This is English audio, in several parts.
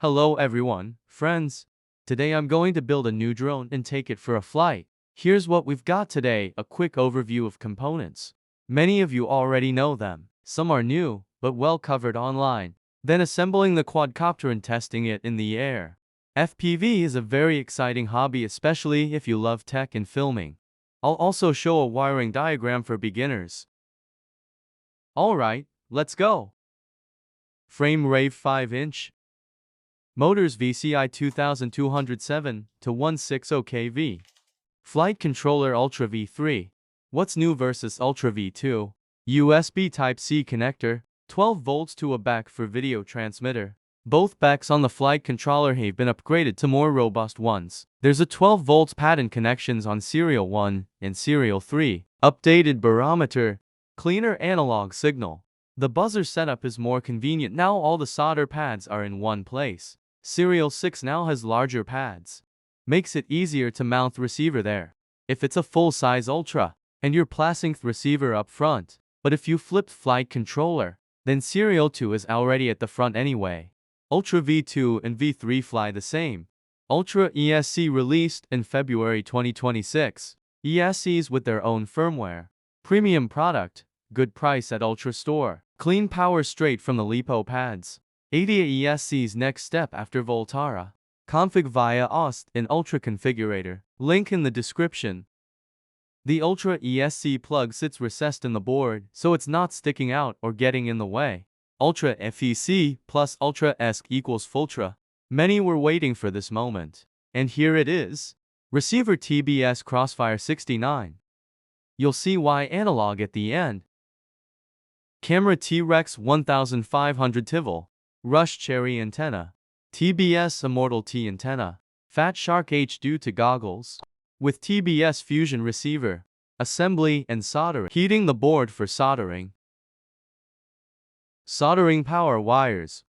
Hello everyone, friends. Today I'm going to build a new drone and take it for a flight. Here's what we've got today, a quick overview of components. Many of you already know them. Some are new, but well covered online. Then assembling the quadcopter and testing it in the air. FPV is a very exciting hobby, especially if you love tech and filming. I'll also show a wiring diagram for beginners. Alright, let's go. Frame RAVE 5-inch. Motors VCI 2207 to 160 kV. Flight controller Ultra V3. What's new versus Ultra V2? USB Type-C connector, 12 volts to a back for video transmitter. Both backs on the flight controller have been upgraded to more robust ones. There's a 12 volts pattern connections on serial 1 and serial 3. Updated barometer, cleaner analog signal. The buzzer setup is more convenient now, all the solder pads are in one place. Serial 6 now has larger pads. Makes it easier to mount the receiver there. If it's a full-size Ultra, and you're placing the receiver up front. But if you flipped flight controller, then serial 2 is already at the front anyway. Ultra V2 and V3 fly the same. ULTRA ESC released in February 2026. ESCs with their own firmware. Premium product, good price at Ultra Store. Clean power straight from the LiPo pads. ADA ESC's next step after Volterra. Config via OST in Ultra Configurator. Link in the description. The Ultra ESC plug sits recessed in the board, so it's not sticking out or getting in the way. Ultra FEC plus Ultra ESC equals Fultra. Many were waiting for this moment. And here it is. Receiver TBS Crossfire 69. You'll see why analog at the end. Camera T-Rex 1500 TiVo. Rush Cherry antenna. TBS Immortal-T antenna. Fat Shark H2 goggles. With TBS Fusion receiver. Assembly and soldering. Heating the board for soldering. Soldering power wires.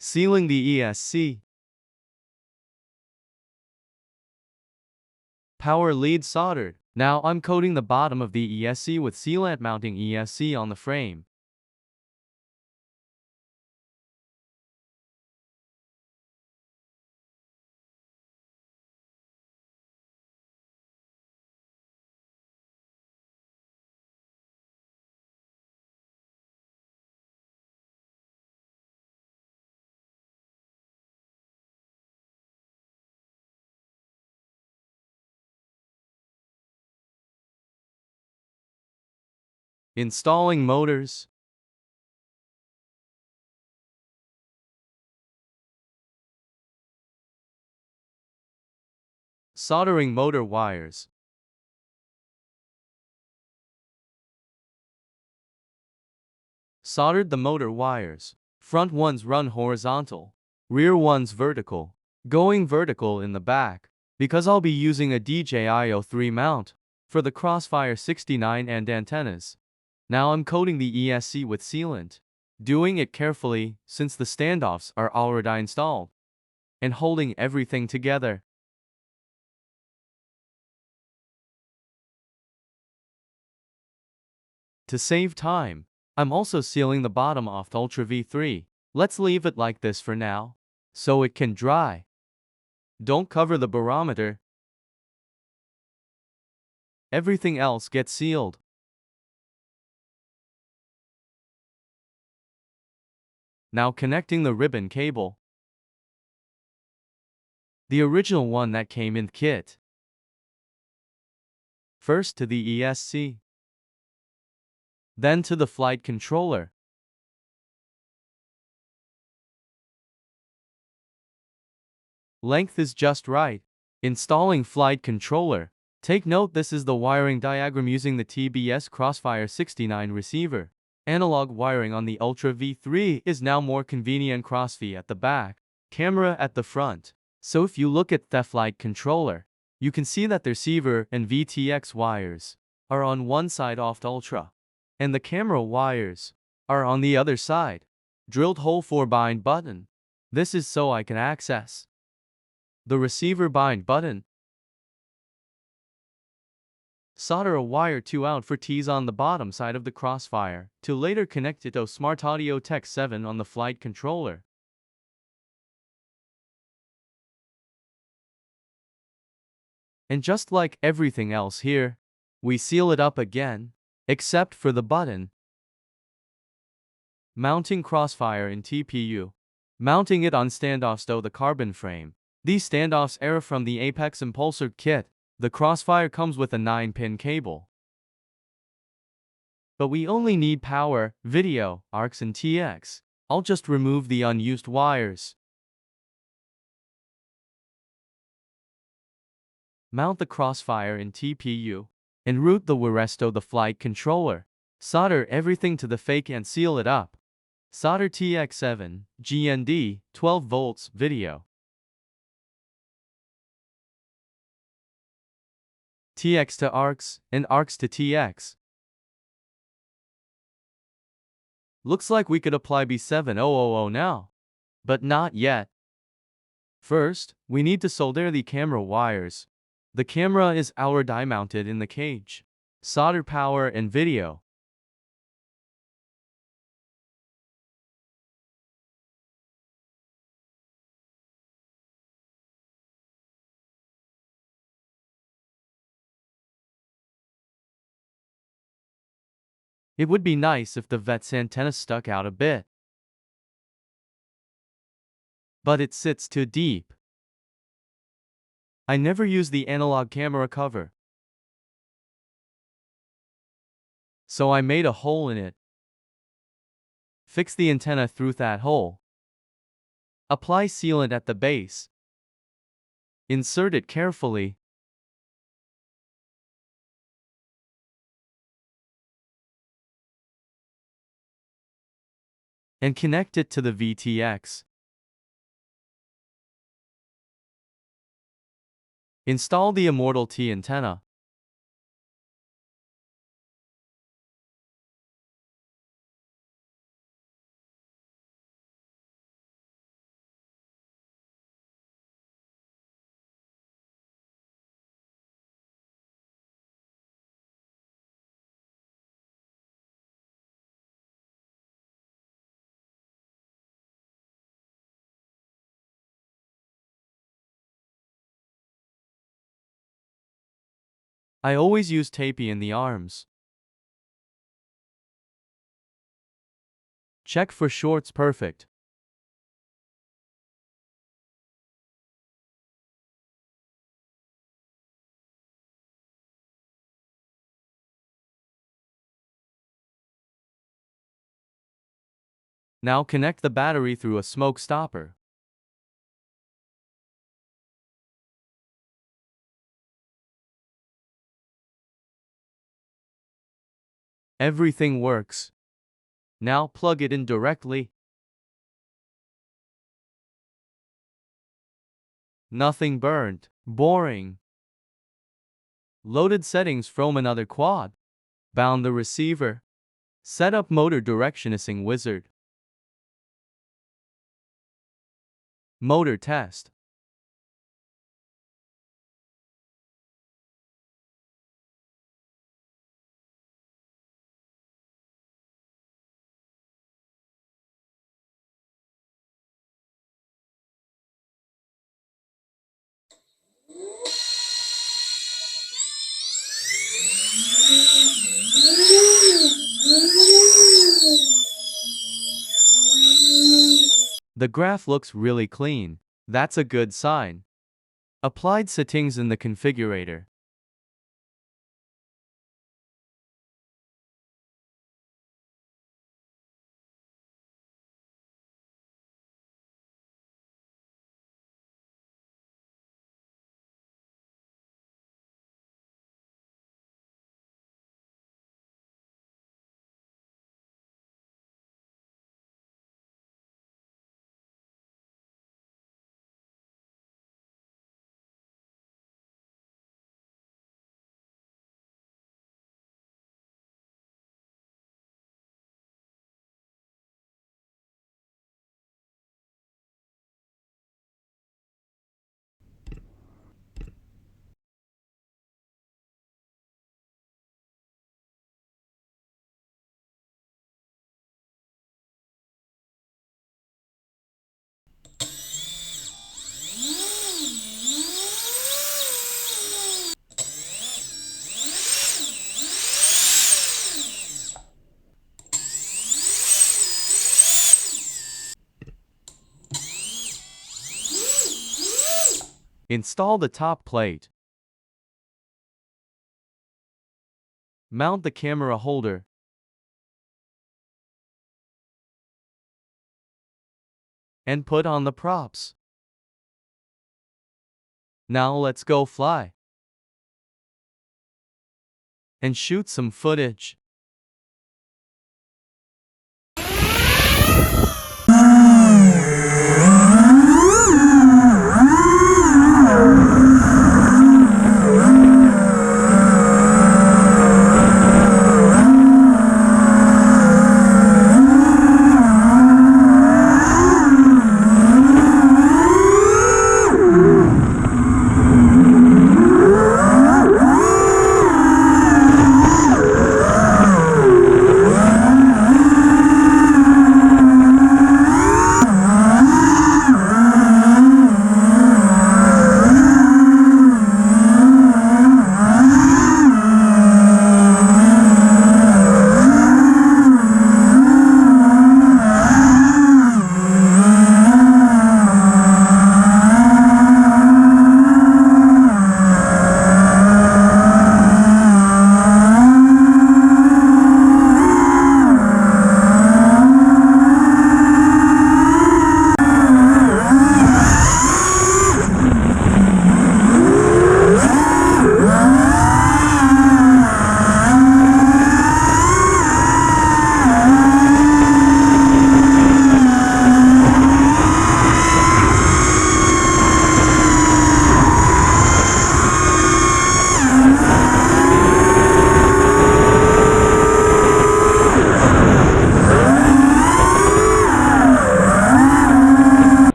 Sealing the ESC. Power lead soldered. Now I'm coating the bottom of the ESC with sealant, mounting ESC on the frame. Installing motors. Soldering motor wires. Soldered the motor wires. Front ones run horizontal. Rear ones vertical. Going vertical in the back. Because I'll be using a DJI-03 mount for the Crossfire 69 and antennas. Now I'm coating the ESC with sealant. Doing it carefully since the standoffs are already installed. And holding everything together. To save time, I'm also sealing the bottom off the Ultra V3. Let's leave it like this for now, so it can dry. Don't cover the barometer. Everything else gets sealed. Now connecting the ribbon cable. The original one that came in kit. First to the ESC. Then to the flight controller. Length is just right. Installing flight controller. Take note, this is the wiring diagram using the TBS Crossfire 69 receiver. Analog wiring on the Ultra V3 is now more convenient. Crossfire at the back, camera at the front. So if you look at the flight controller, you can see that the receiver and VTX wires are on one side of the Ultra. And the camera wires are on the other side. Drilled hole for bind button. This is so I can access the receiver bind button. Solder a wire 2 out for T's on the bottom side of the Crossfire to later connect it to Smart Audio Tech 7 on the flight controller. And just like everything else here, we seal it up again, except for the button. Mounting Crossfire in TPU. Mounting it on standoffs to the carbon frame. These standoffs are from the Apex Impulsor kit. The Crossfire comes with a 9-pin cable. But we only need power, video, AUX and TX. I'll just remove the unused wires. Mount the Crossfire in TPU. And route the wires to the flight controller. Solder everything to the fake and seal it up. Solder TX7, GND, 12 volts, video. TX to AUX, and AUX to TX. Looks like we could apply B7000 now. But not yet. First, we need to solder the camera wires. The camera is our die mounted in the cage. Solder power and video. It would be nice if the VET's antenna stuck out a bit. But it sits too deep. I never use the analog camera cover. So I made a hole in it. Fix the antenna through that hole. Apply sealant at the base. Insert it carefully. And connect it to the VTX. Install the Immortal-T antenna. I always use tape in the arms. Check for shorts perfect. Now connect the battery through a smoke stopper. Everything works. Now plug it in directly. Nothing burned. Boring. Loaded settings from another quad. Bound the receiver. Set up motor directioning wizard. Motor test. The graph looks really clean. That's a good sign. Applied settings in the configurator. Install the top plate. Mount the camera holder. And put on the props. Now let's go fly and shoot some footage.